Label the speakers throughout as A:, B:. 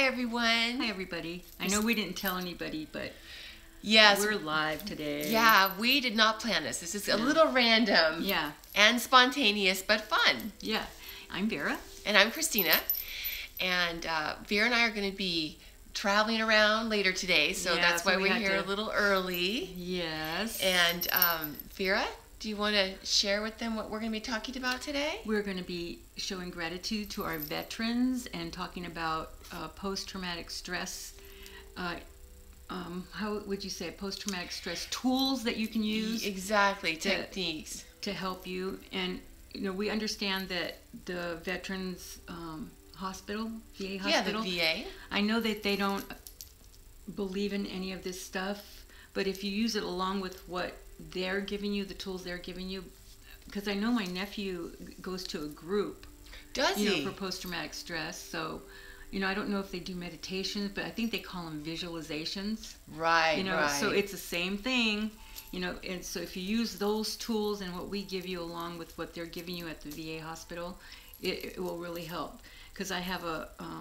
A: everyone.
B: Hi, everybody. I know we didn't tell anybody, but
A: yes,
B: we're live today.
A: Yeah, we did not plan this. This is a little random.
B: Yeah.
A: And spontaneous, but fun.
B: Yeah. I'm Vera.
A: And I'm Christina. And Vera and I are going to be traveling around later today, so that's why we're here a little early.
B: Yes.
A: And Vera, do you want to share with them what we're going to be talking about today?
B: We're going to be showing gratitude to our veterans and talking about post-traumatic stress. How would you say post-traumatic stress tools that you can use?
A: Exactly, techniques
B: to help you. And we understand that the veterans hospital, VA hospital.
A: Yeah, the VA.
B: I know that they don't believe in any of this stuff, but if you use it along with what they're giving you, the tools they're giving you, because I know my nephew goes to a group.
A: Does he?
B: For post-traumatic stress. So, I don't know if they do meditations, but I think they call them visualizations.
A: Right, right.
B: So it's the same thing, and so if you use those tools and what we give you along with what they're giving you at the VA hospital, it will really help. Because I have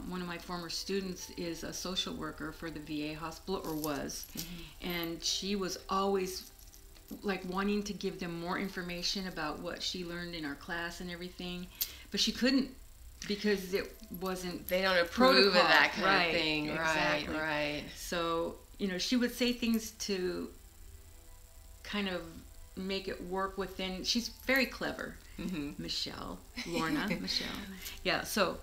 B: one of my former students is a social worker for the VA hospital, or was, and she was always like wanting to give them more information about what she learned in our class and everything, but she couldn't because it wasn't.
A: They don't approve of that kind
B: of
A: thing.
B: Exactly.
A: Right.
B: So she would say things to kind of make it work within. She's very clever. Lorna. Michelle. Yeah. So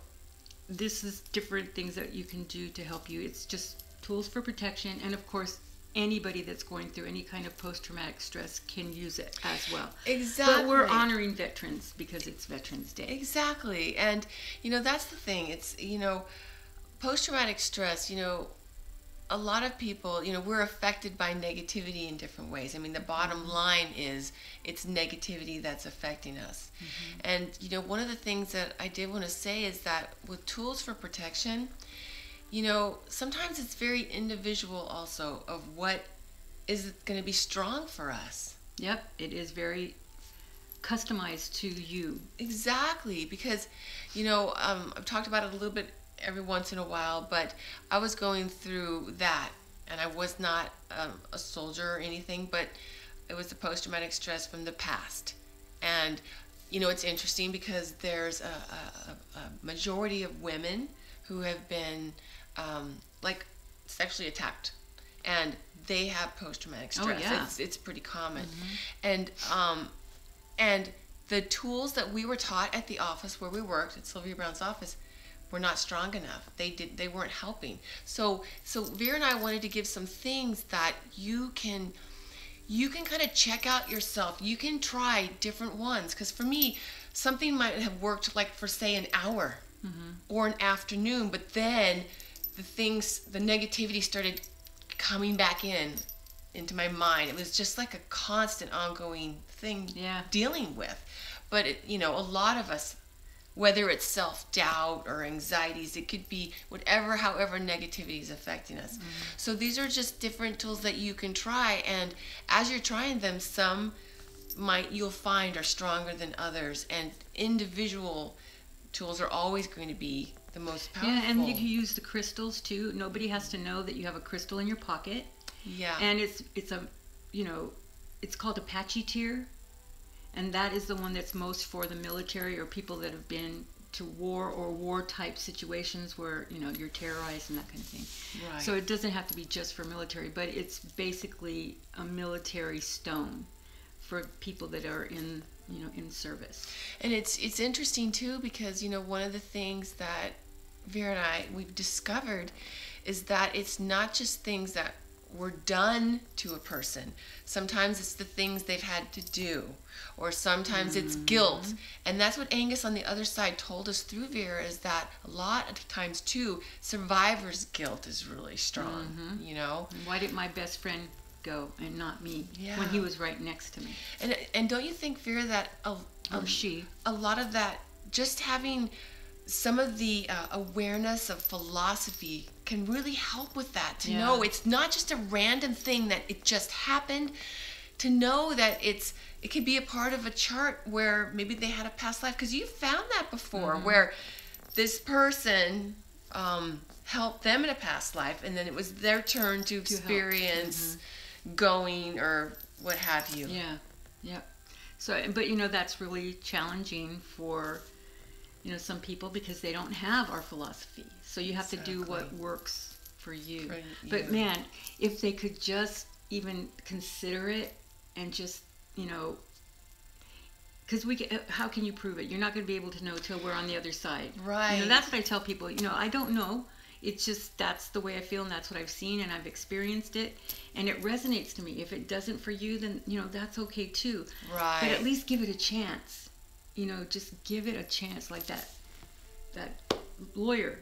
B: this is different things that you can do to help you. It's just tools for protection, and of course anybody that's going through any kind of post-traumatic stress can use it as well.
A: Exactly.
B: But we're honoring veterans because it's Veterans Day.
A: Exactly. And that's the thing. It's post-traumatic stress, a lot of people, we're affected by negativity in different ways. I mean, the bottom line is it's negativity that's affecting us. And one of the things that I did want to say is that with tools for protection, sometimes it's very individual also of what is going to be strong for us.
B: Yep, it is very customized to you.
A: Exactly, because, I've talked about it a little bit every once in a while, but I was going through that, and I was not a soldier or anything, but it was the post-traumatic stress from the past. And, it's interesting because there's a majority of women who have been sexually attacked, and they have post-traumatic stress.
B: Oh, yeah.
A: It's pretty common. And the tools that we were taught at the office where we worked, at Sylvia Brown's office, were not strong enough. They weren't helping. So Vera and I wanted to give some things that you can kind of check out yourself. You can try different ones, because for me, something might have worked for say an hour or an afternoon, but then the negativity started coming back into my mind. It was just like a constant ongoing thing dealing with. But a lot of us, whether it's self-doubt or anxieties, it could be however negativity is affecting us. So these are just different tools that you can try, and as you're trying them, some you'll find are stronger than others, and individual tools are always going to be the most powerful.
B: Yeah, and you can use the crystals too. Nobody has to know that you have a crystal in your pocket.
A: Yeah.
B: And it's it's called Apache tear, and that is the one that's most for the military or people that have been to war or war type situations where you're terrorized and that kind of thing.
A: Right.
B: So it doesn't have to be just for military, but it's basically a military stone for people that are in service.
A: And it's interesting too, because one of the things that Vera and we've discovered is that it's not just things that were done to a person. Sometimes it's the things they've had to do, or sometimes it's guilt. And that's what Angus on the other side told us through Vera, is that a lot of times too, survivor's guilt is really strong.
B: Why did my best friend go and not me when he was right next to me?
A: And don't you think, Vera, that a lot of that, just having some of the awareness of philosophy can really help with that, to know it's not just a random thing that it just happened, to know that it could be a part of a chart where maybe they had a past life, because you've found that before, where this person help them in a past life, and then it was their turn to experience going or what have you.
B: Yeah, yeah. So, but that's really challenging for some people because they don't have our philosophy. So you have to do what works for you. But man, if they could just even consider it and just because how can you prove it? You're not going to be able to know till we're on the other side.
A: Right.
B: That's what I tell people. I don't know. It's just that's the way I feel, and that's what I've seen, and I've experienced it, and it resonates to me. If it doesn't for you, then that's okay too.
A: Right.
B: But at least give it a chance. Just give it a chance, like that lawyer.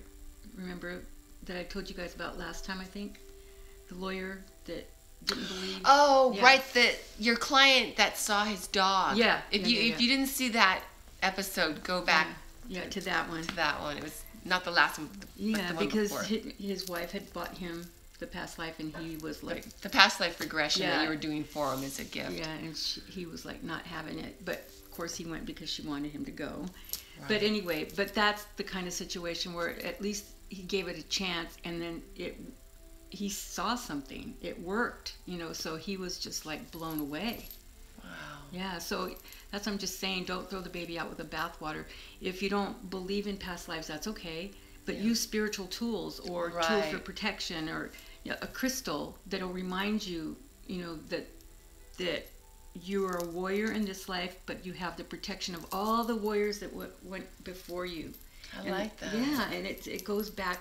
B: Remember that I told you guys about last time? I think the lawyer that didn't believe.
A: Oh, yeah. Right. Your client that saw his dog.
B: Yeah.
A: If you didn't see that episode, go back.
B: Yeah, to that one.
A: To that one. It was not the last one. But the one
B: because
A: before.
B: His wife had bought him the past life, and he was like
A: the past life regression that you were doing for him as a gift.
B: Yeah, and he was like not having it, but of course he went because she wanted him to go.
A: Right.
B: But anyway, that's the kind of situation where at least he gave it a chance, and then he saw something. It worked, so he was just like blown away.
A: Wow.
B: Yeah, so that's what I'm just saying. Don't throw the baby out with the bathwater. If you don't believe in past lives, that's okay. But use spiritual tools or tools for protection, or a crystal that'll remind you, that you are a warrior in this life, but you have the protection of all the warriors that went before you.
A: I like that.
B: Yeah, and it goes back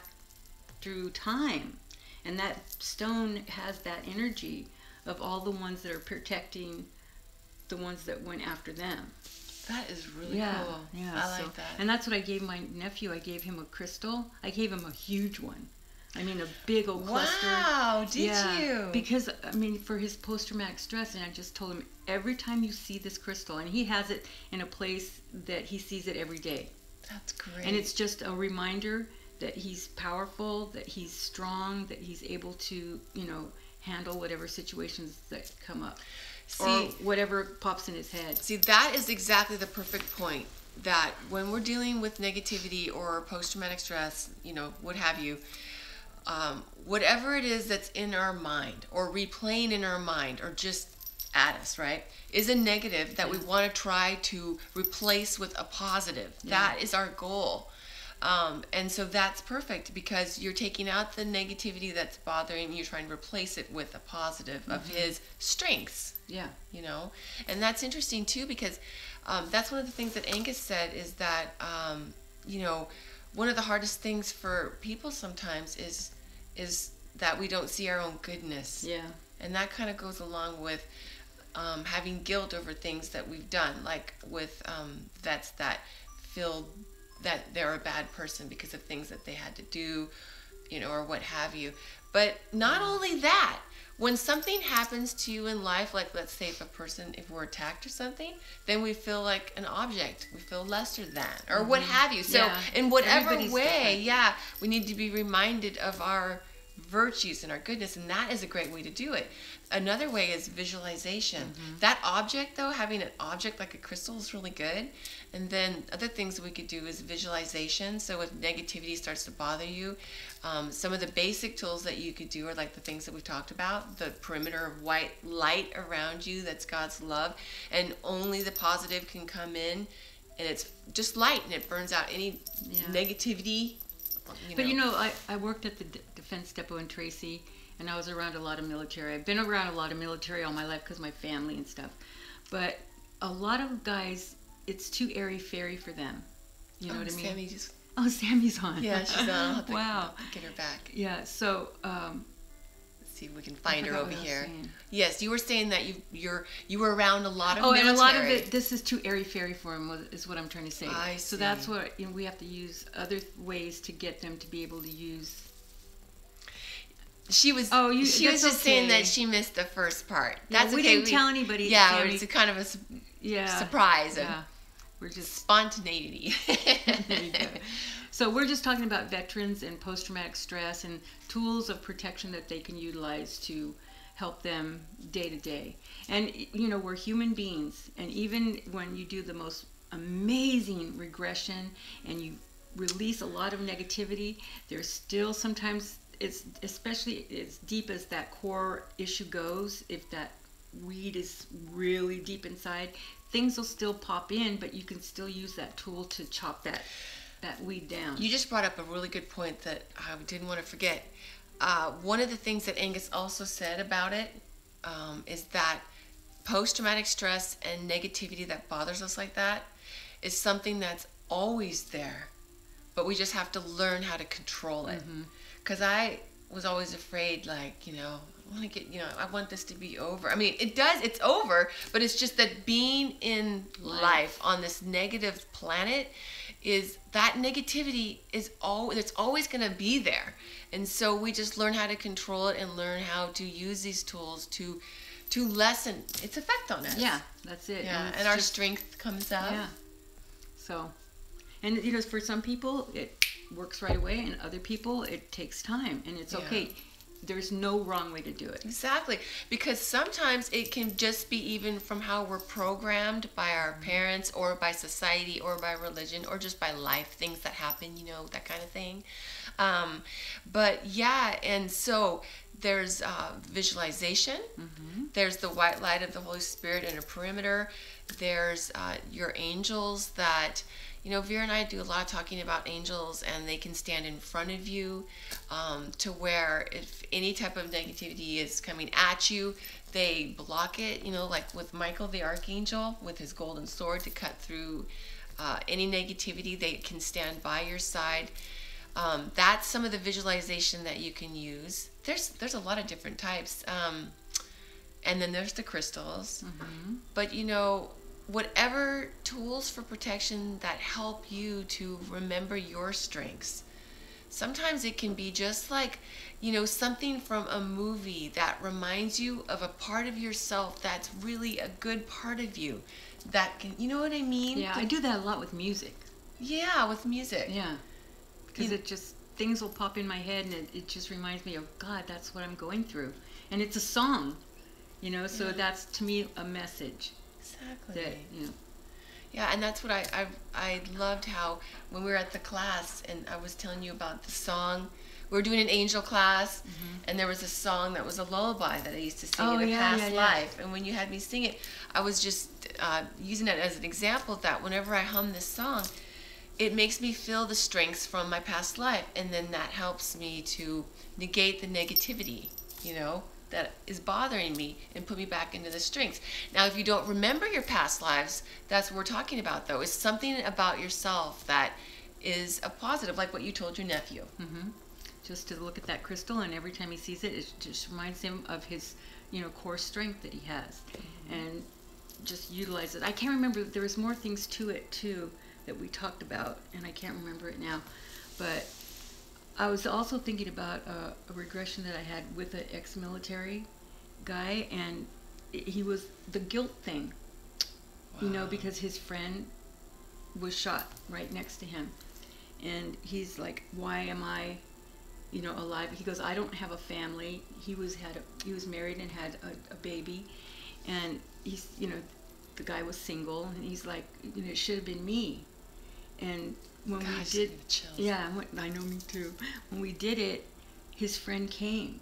B: through time. And that stone has that energy of all the ones that are protecting the ones that went after them.
A: That is really cool.
B: Yeah,
A: I like that.
B: And that's what I gave my nephew. I gave him a crystal. I gave him a huge one. I mean, a big old cluster.
A: Wow, did you?
B: Because, for his post-traumatic stress, and I just told him, every time you see this crystal, and he has it in a place that he sees it every day.
A: That's great.
B: And it's just a reminder that he's powerful, that he's strong, that he's able to, handle whatever situations that come up. Or whatever pops in his head.
A: See, that is exactly the perfect point. That when we're dealing with negativity or post-traumatic stress, what have you, whatever it is that's in our mind or replaying in our mind or just at us, right, is a negative that we want to try to replace with a positive. Yeah. That is our goal. And so that's perfect because you're taking out the negativity that's bothering you, trying to replace it with a positive of his strengths.
B: Yeah.
A: And that's interesting too because that's one of the things that Angus said is that, one of the hardest things for people sometimes is that we don't see our own goodness.
B: Yeah.
A: And that kind of goes along with having guilt over things that we've done, like with vets that feel that they're a bad person because of things that they had to do, or what have you. But not only that, when something happens to you in life, like let's say if we're attacked or something, then we feel like an object. We feel lesser than, or what have you. So in whatever way, we need to be reminded of our virtues and our goodness, and that is a great way to do it. Another way is visualization. That object, though, having an object like a crystal is really good. And then other things that we could do is visualization. So if negativity starts to bother you, some of the basic tools that you could do are like the things that we've talked about, the perimeter of white light around you, that's God's love, and only the positive can come in, and it's just light, and it burns out any negativity.
B: But I worked at the Defense Depot in Tracy, and I was around a lot of military. I've been around a lot of military all my life because of my family and stuff. But a lot of guys, it's too airy-fairy for them. You know what I mean? Sammy's on.
A: Yeah, she's on. I'll have to
B: wow.
A: Get her back.
B: Yeah, so...
A: let's see if we can find her over here. Yes, you were saying that you were around a lot of military.
B: And a lot of it, this is too airy-fairy for them, is what I'm trying to say.
A: I see.
B: So that's what, we have to use other ways to get them to be able to use...
A: She was just saying that she missed the first part. That's
B: we
A: okay.
B: Didn't tell anybody.
A: Yeah, it's a kind of a surprise.
B: Yeah, we're just
A: spontaneity.
B: There you go. So we're just talking about veterans and post-traumatic stress and tools of protection that they can utilize to help them day to day. And we're human beings, and even when you do the most amazing regression and you release a lot of negativity. There's still sometimes, it's especially as deep as that core issue goes, if that weed is really deep inside, things will still pop in, but you can still use that tool to chop that weed down.
A: You just brought up a really good point that I didn't want to forget. One of the things that Angus also said about it is that post-traumatic stress and negativity that bothers us like that is something that's always there, but we just have to learn how to control it. Because I was always afraid, like, I want this to be over. I mean, it's over, but it's just that being in life on this negative planet is that negativity it's always going to be there. And so we just learn how to control it and learn how to use these tools to lessen its effect on us.
B: Yeah, that's it.
A: Yeah, and our strength comes up.
B: Yeah. So, and for some people it works right away, and other people it takes time, and it's okay. There's no wrong way to do it.
A: Exactly. Because sometimes it can just be even from how we're programmed by our parents or by society or by religion or just by life, things that happen, that kind of thing. But yeah, and so there's visualization. There's the white light of the Holy Spirit in a perimeter. There's your angels that... Vera and I do a lot of talking about angels, and they can stand in front of you to where if any type of negativity is coming at you, they block it, like with Michael the Archangel with his golden sword to cut through any negativity. They can stand by your side. That's some of the visualization that you can use. There's a lot of different types. And then there's the crystals. But, whatever tools for protection that help you to remember your strengths. Sometimes it can be just like, something from a movie that reminds you of a part of yourself that's really a good part of you. That can, you know what I mean?
B: Yeah, I do that a lot with music.
A: Yeah, with music.
B: Yeah. Because things will pop in my head, and it just reminds me of, God, that's what I'm going through. And it's a song, so that's, to me, a message.
A: Exactly. Yeah, and that's what I loved how when we were at the class and I was telling you about the song, we were doing an angel class, and there was a song that was a lullaby that I used to sing in a past life. And when you had me sing it, I was just using it as an example that whenever I hum this song, it makes me feel the strengths from my past life, and then that helps me to negate the negativity, that is bothering me and put me back into the strengths. Now, if you don't remember your past lives, that's what we're talking about, though. It's something about yourself that is a positive, like what you told your nephew.
B: Just to look at that crystal, and every time he sees it, it just reminds him of his, core strength that he has, and just utilize it. I can't remember. There was more things to it too that we talked about, and I can't remember it now, but I was also thinking about a regression that I had with an ex-military guy, and he was the guilt thing, because his friend was shot right next to him, and he's like, why am I, alive? He goes, I don't have a family. He was married and had a baby, and he's, the guy was single, and he's like, it should have been me. And when we did, I know, me too. When we did it, his friend came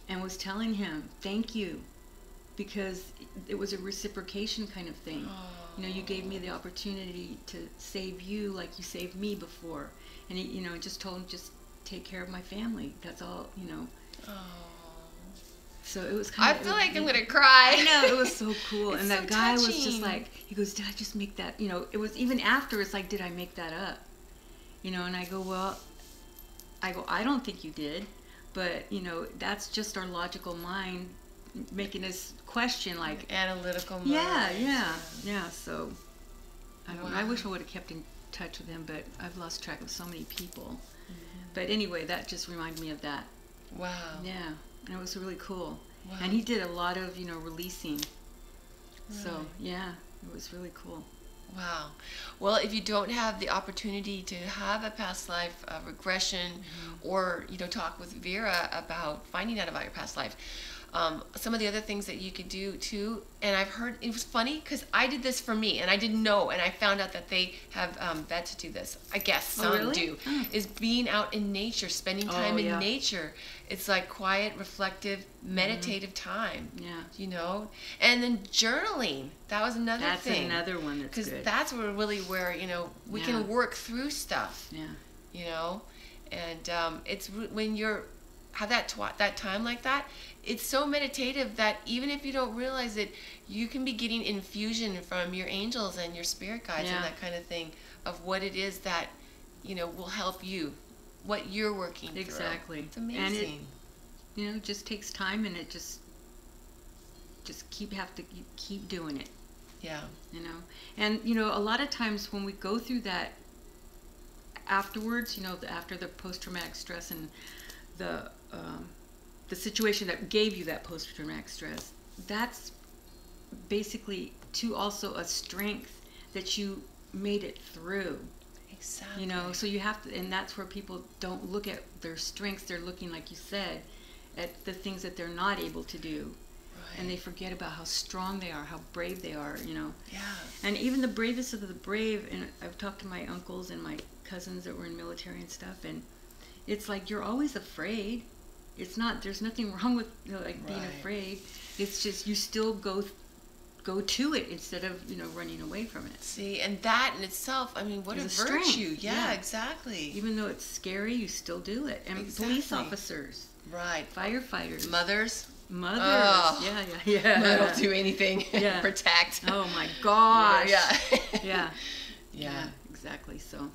B: and was telling him, thank you, because it was a reciprocation kind of thing. You gave me the opportunity to save you like you saved me before. And he, just told him, just take care of my family. That's all, So it was kind of...
A: I feel like I'm going to cry.
B: I know, it was so cool. And that
A: so
B: guy
A: touching.
B: was just like, he goes, did I just make that, it was even after, it's like, did I make that up? And I go, well, I don't think you did, but, that's just our logical mind making us question, like...
A: Analytical mind.
B: Yeah, so, I don't know. I wish I would have kept in touch with him, but I've lost track of so many people. But anyway, that just reminded me of that.
A: Wow.
B: Yeah, and it was really cool.
A: Wow.
B: And he did a lot of, releasing. Right. So, yeah, it was really cool.
A: Wow. Well, if you don't have the opportunity to have a past life regression or, talk with Vera about finding out about your past life, Some of the other things that you could do too, and I've heard, it was funny because I did this for me and I didn't know, and I found out that they have vets do this. I guess some
B: really?
A: do. Is being out in nature, spending time in nature. It's like quiet, reflective, meditative time.
B: Yeah.
A: You know, and then journaling. That was another thing.
B: That's another one that's good.
A: Because that's where you know we can work through stuff.
B: Yeah.
A: You know, and it's when you're have that time like that, it's so meditative that even if you don't realize it, you can be getting infusion from your angels and your spirit guides and that kind of thing of what it is that, you know, will help you, what you're working through.
B: Exactly.
A: It's amazing.
B: And it, you know, just takes time, and it just have to keep doing it.
A: Yeah.
B: You know, and you know, a lot of times when we go through that afterwards, you know, after the post-traumatic stress and the situation that gave you that post-traumatic stress, that's basically also a strength that you made it through.
A: Exactly.
B: You know, so you have to, and that's where people don't look at their strengths. They're looking, like you said, at the things that they're not able to do. Right. And they forget about how strong they are, how brave they are, you know.
A: Yeah. And
B: even the bravest of the brave, and I've talked to my uncles and my cousins that were in military and stuff, and it's like you're always afraid. It's not, there's nothing wrong with, you know, like being afraid. It's just you still go to it instead of, you know, running away from it.
A: See, and that in itself, I mean, what a virtue. Yeah, exactly.
B: Even though it's scary, you still do it. And police officers.
A: Right.
B: Firefighters.
A: Mothers.
B: Oh. Yeah.
A: They'll do anything.
B: Yeah.
A: Protect.
B: Oh my gosh.
A: Yeah.
B: Yeah, exactly. So,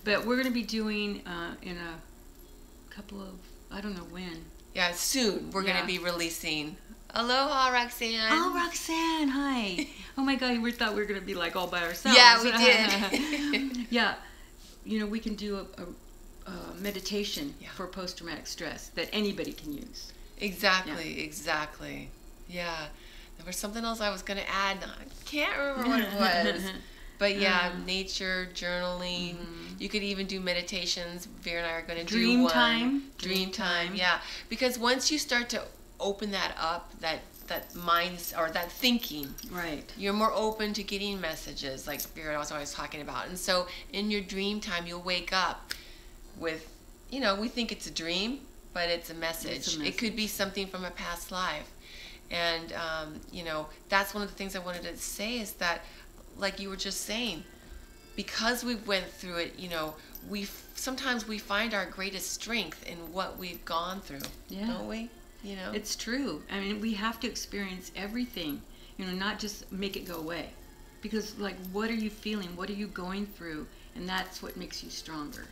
B: but we're going to be doing in a couple of, I don't know when.
A: Yeah, soon we're going to be releasing. Aloha, Roxanne.
B: Oh, Roxanne, hi. Oh my God, we thought we were going to be like all by ourselves.
A: Yeah, we did.
B: Yeah, you know, we can do a meditation for post-traumatic stress that anybody can use.
A: Exactly. Yeah. There was something else I was going to add. I can't remember what it was. But yeah, nature, journaling. You could even do meditations. Vera and I are going to do one. Dream time. Yeah. Because once you start to open that up, that mind or that thinking,
B: right,
A: you're more open to getting messages like Vera was always talking about. And so in your dream time, you'll wake up with, you know, we think it's a dream, but it's a message. It could be something from a past life. And, you know, that's one of the things I wanted to say is that, like you were just saying, because we went through it, you know, sometimes we find our greatest strength in what we've gone through, don't we? You know,
B: it's true. I mean, we have to experience everything, you know, not just make it go away, because like, what are you feeling? What are you going through? And that's what makes you stronger.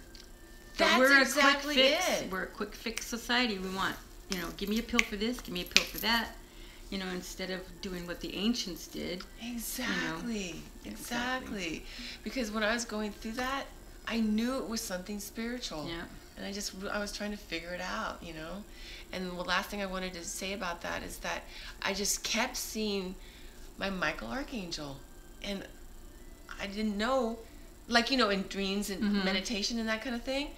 A: That's
B: we're
A: exactly it.
B: We're a quick fix society. We want, you know, give me a pill for this, give me a pill for that. You know, instead of doing what the ancients did.
A: Exactly. You know. Exactly. Because when I was going through that, I knew it was something spiritual.
B: Yeah.
A: And I was trying to figure it out, you know. And the last thing I wanted to say about that is that I just kept seeing my Michael Archangel. And I didn't know, like, you know, in dreams and meditation and that kind of thing.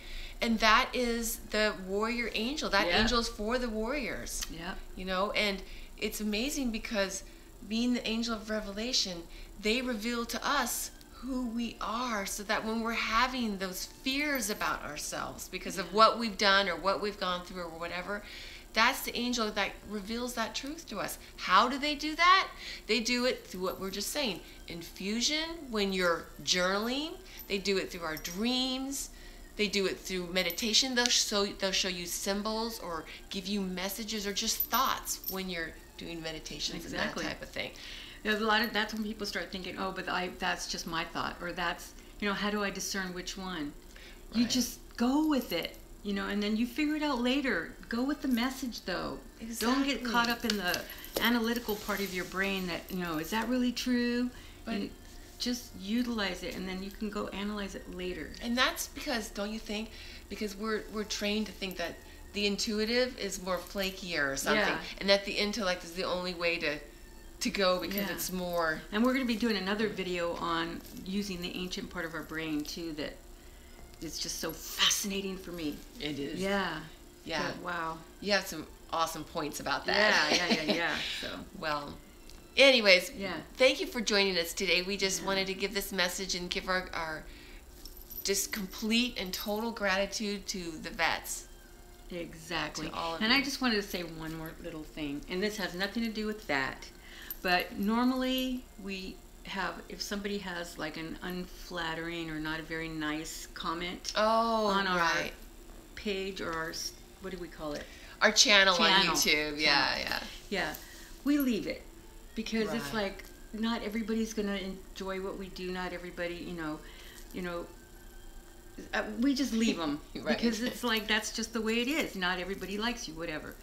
A: And that is the warrior angel. That angel is for the warriors.
B: Yeah.
A: You know, and it's amazing because being the angel of revelation, they reveal to us who we are so that when we're having those fears about ourselves because of what we've done or what we've gone through or whatever, that's the angel that reveals that truth to us. How do they do that? They do it through what we're just saying. Infusion, when you're journaling. They do it through our dreams. They do it through meditation. They'll show you symbols or give you messages or just thoughts when you're doing meditations and that type of thing.
B: There's that's when people start thinking, oh, but that's just my thought, or that's, you know, how do I discern which one? Right. You just go with it, you know, and then you figure it out later. Go with the message, though.
A: Exactly. Don't
B: get caught up in the analytical part of your brain that, you know, is that really true? But just utilize it, and then you can go analyze it later.
A: And that's because, don't you think, because we're trained to think that the intuitive is more flakier or something, and that the intellect is the only way to go because it's more.
B: And we're going to be doing another video on using the ancient part of our brain too. That is just so fascinating for me.
A: It is.
B: Yeah.
A: Yeah.
B: But, wow.
A: You have some awesome points about that.
B: Yeah. So,
A: well, anyways,
B: yeah.
A: Thank you for joining us today. We just wanted to give this message and give our just complete and total gratitude to the vets.
B: Exactly.
A: To all of
B: and
A: you.
B: I just wanted to say one more little thing, and this has nothing to do with that, but normally we have, if somebody has like an unflattering or not a very nice comment on our page or our, what do we call it?
A: Our channel on YouTube.
B: Yeah. We leave it because it's like not everybody's going to enjoy what we do. Not everybody, you know, we just leave them because it's like that's just the way it is. Not everybody likes you, whatever.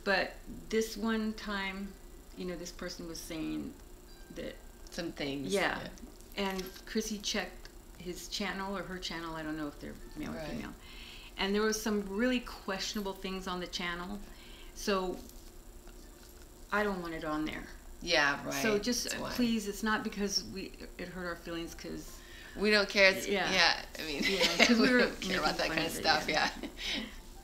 B: But this one time, this person was saying that
A: some things.
B: Yeah. And Chrissy checked his channel or her channel. I don't know if they're male or female. And there was some really questionable things on the channel. So I don't want it on there.
A: Yeah, right.
B: So just please, it's not because it hurt our feelings because
A: we don't care. I mean,
B: because
A: we don't care about that kind of stuff.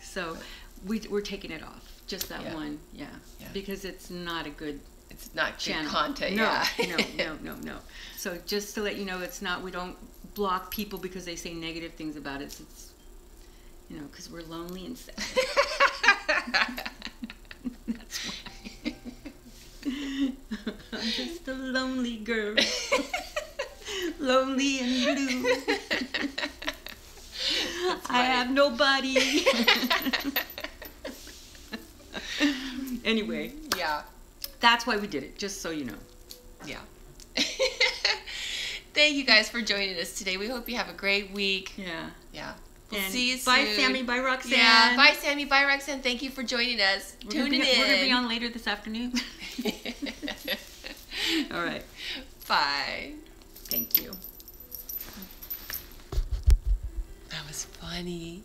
B: So we're taking it off. Just that one. Yeah. Because it's not a good.
A: It's not good
B: channel.
A: content.
B: No. So just to let you know, it's not. We don't block people because they say negative things about it. It's because we're lonely and sad. That's why. I'm just a lonely girl. Lonely and blue. I have nobody. Anyway.
A: Yeah.
B: That's why we did it, just so you know.
A: Yeah. Thank you guys for joining us today. We hope you have a great week.
B: Yeah.
A: We'll see you soon.
B: Bye, Sammy. Bye, Roxanne.
A: Yeah. Bye, Sammy. Bye, Roxanne. Thank you for joining us. Tuning in.
B: We're going to be on later this afternoon. All right.
A: Bye.
B: Thank you.
A: That was funny.